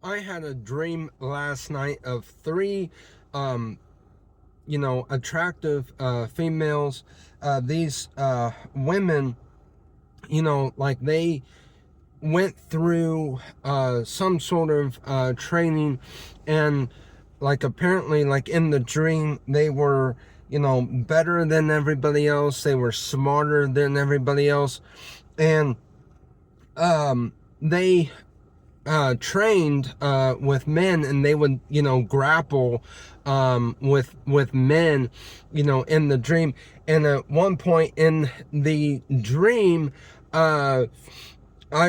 I had a dream last night of three, um, attractive females. These women, like they went through some sort of training, and like apparently, like in the dream, they were, better than everybody else. They were smarter than everybody else, and they trained with men, and they would grapple with men in the dream. And at one point in the dream, I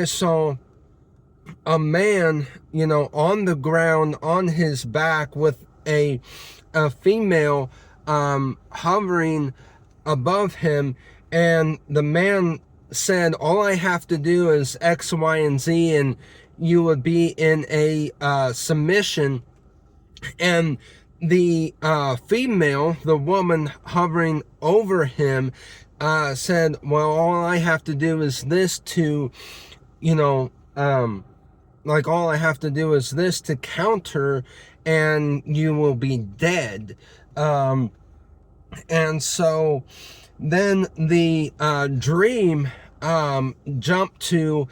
saw a man on the ground on his back with a female hovering above him, and the man said, all I have to do is X, Y, and Z, and you would be in a submission. And the female, the woman hovering over him, said, well, all I have to do is this to, you know, like all I have to do is this to counter, and you will be dead. And so then the dream jumped to,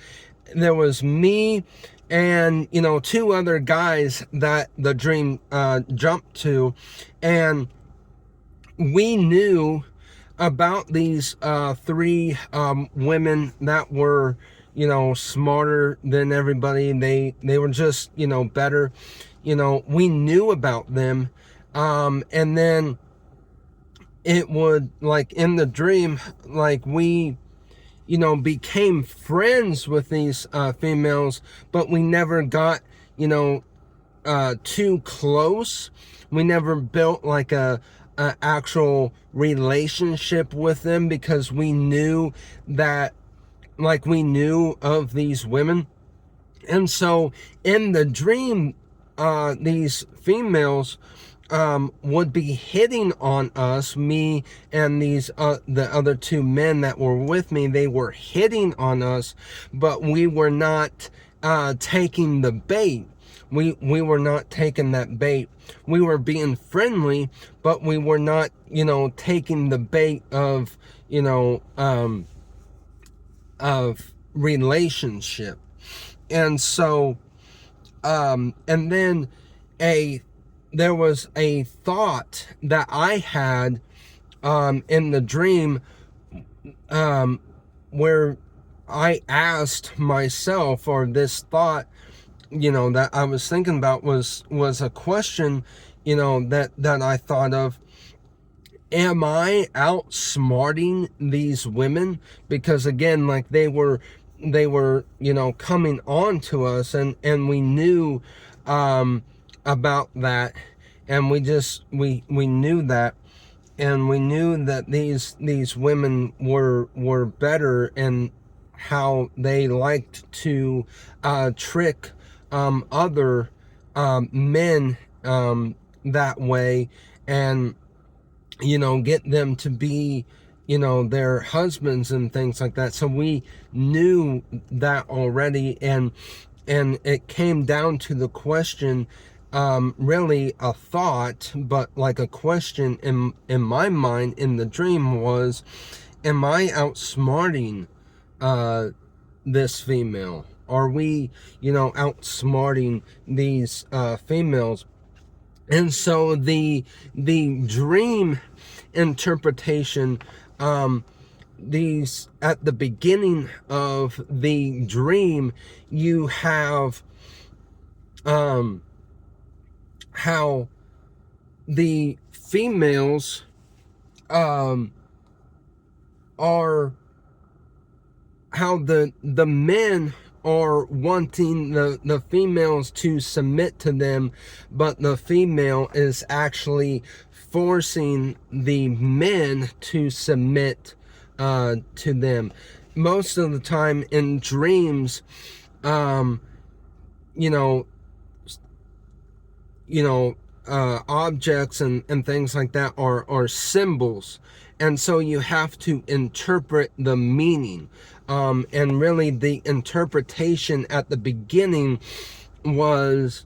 there was me and two other guys that the dream jumped to, and we knew about these three women that were smarter than everybody. They were just better. We knew about them, and then it would, like in the dream, like we became friends with these females, but we never got too close. We never built like a actual relationship with them, because we knew that, like we knew of these women. And so in the dream, these females would be hitting on us, me and these the other two men that were with me. They were hitting on us, but we were not taking the bait. We were not taking that bait. We were being friendly, but we were not taking the bait of of relationship. And so and then there was a thought that I had in the dream, where I asked myself, or this thought that I was thinking about was a question that I thought of. Am I outsmarting these women? Because again, like they were coming on to us, and we knew about that, and we knew that, and we knew that these women were better, and how they liked to trick other men that way, and get them to be their husbands and things like that. So we knew that already, and it came down to the question, really a thought, but like a question in my mind in the dream was, am I outsmarting this female? Are we outsmarting these females? And so the dream interpretation, these, at the beginning of the dream, you have how the females are, how the men are wanting the females to submit to them, but the female is actually forcing the men to submit to them. Most of the time in dreams, you know, objects and things like that are symbols, and so you have to interpret the meaning, and really the interpretation at the beginning was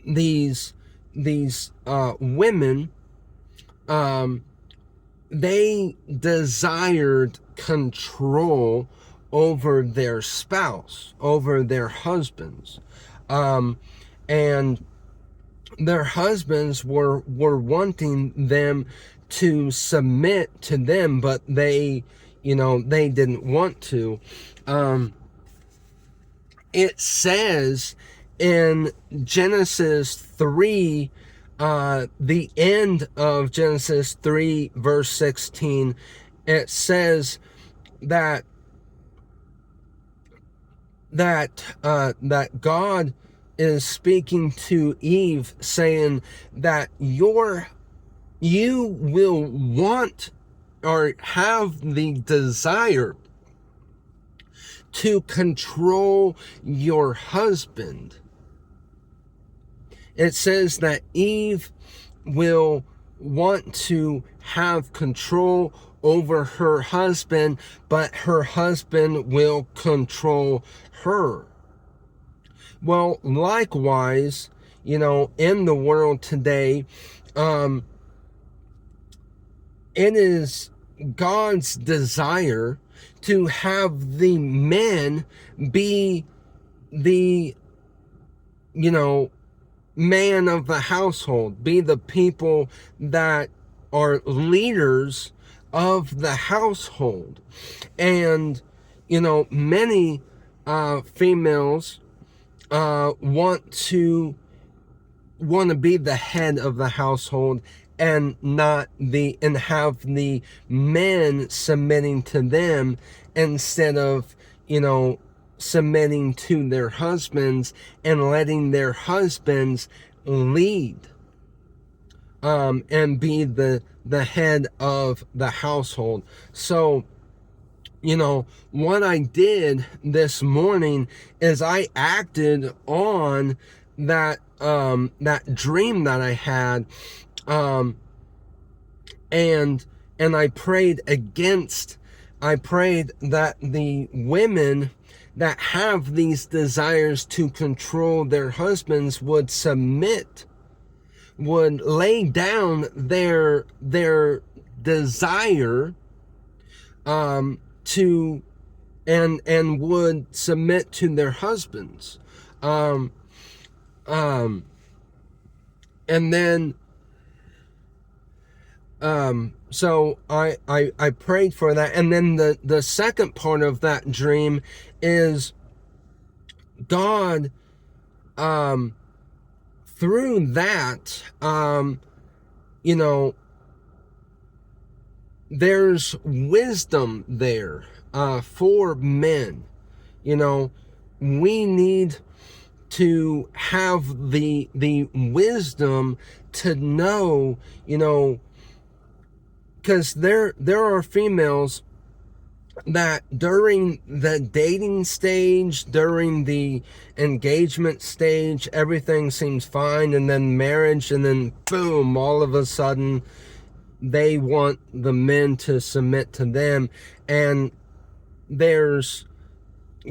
these women, they desired control over their spouse, over their husbands, and their husbands were wanting them to submit to them, but they didn't want to. It says in Genesis 3, the end of Genesis 3 verse 16, it says that God is speaking to Eve, saying that you will want or have the desire to control your husband. It says that Eve will want to have control over her husband, but her husband will control her. Well, likewise, in the world today, it is God's desire to have the men be the, man of the household, be the people that are leaders of the household. And, many females want to be the head of the household and have the men submitting to them instead of, submitting to their husbands and letting their husbands lead, and be the head of the household. So, what I did this morning is I acted on that dream that I had, and I prayed that the women that have these desires to control their husbands would submit, would lay down their desire, to and would submit to their husbands, and then so I prayed for that. And then the second part of that dream is God, through that, there's wisdom there, for men. We need to have the wisdom to know, because there are females that during the dating stage, during the engagement stage, everything seems fine, and then marriage, and then boom, all of a sudden they want the men to submit to them. And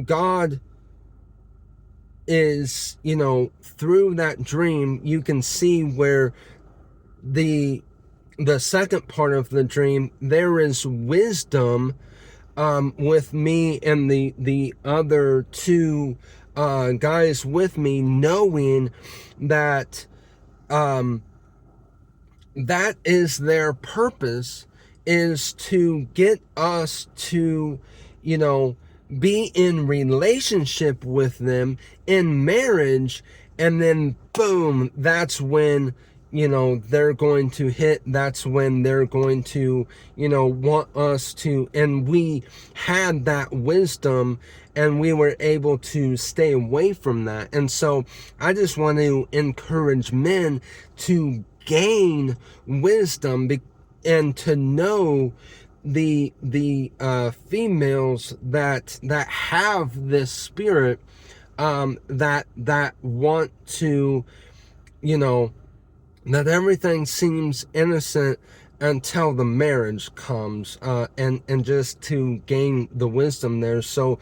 God is, through that dream, you can see where the second part of the dream, there is wisdom, with me and the other two guys with me, knowing that that is their purpose, is to get us to, be in relationship with them in marriage. And then boom, that's when, they're going to hit. That's when they're going to, want us to, and we had that wisdom and we were able to stay away from that. And so I just want to encourage men to gain wisdom and to know the females that have this spirit, that want to, that everything seems innocent until the marriage comes, and just to gain the wisdom there. So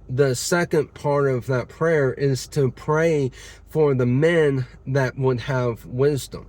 the second part of that prayer is to pray for the men that would have wisdom.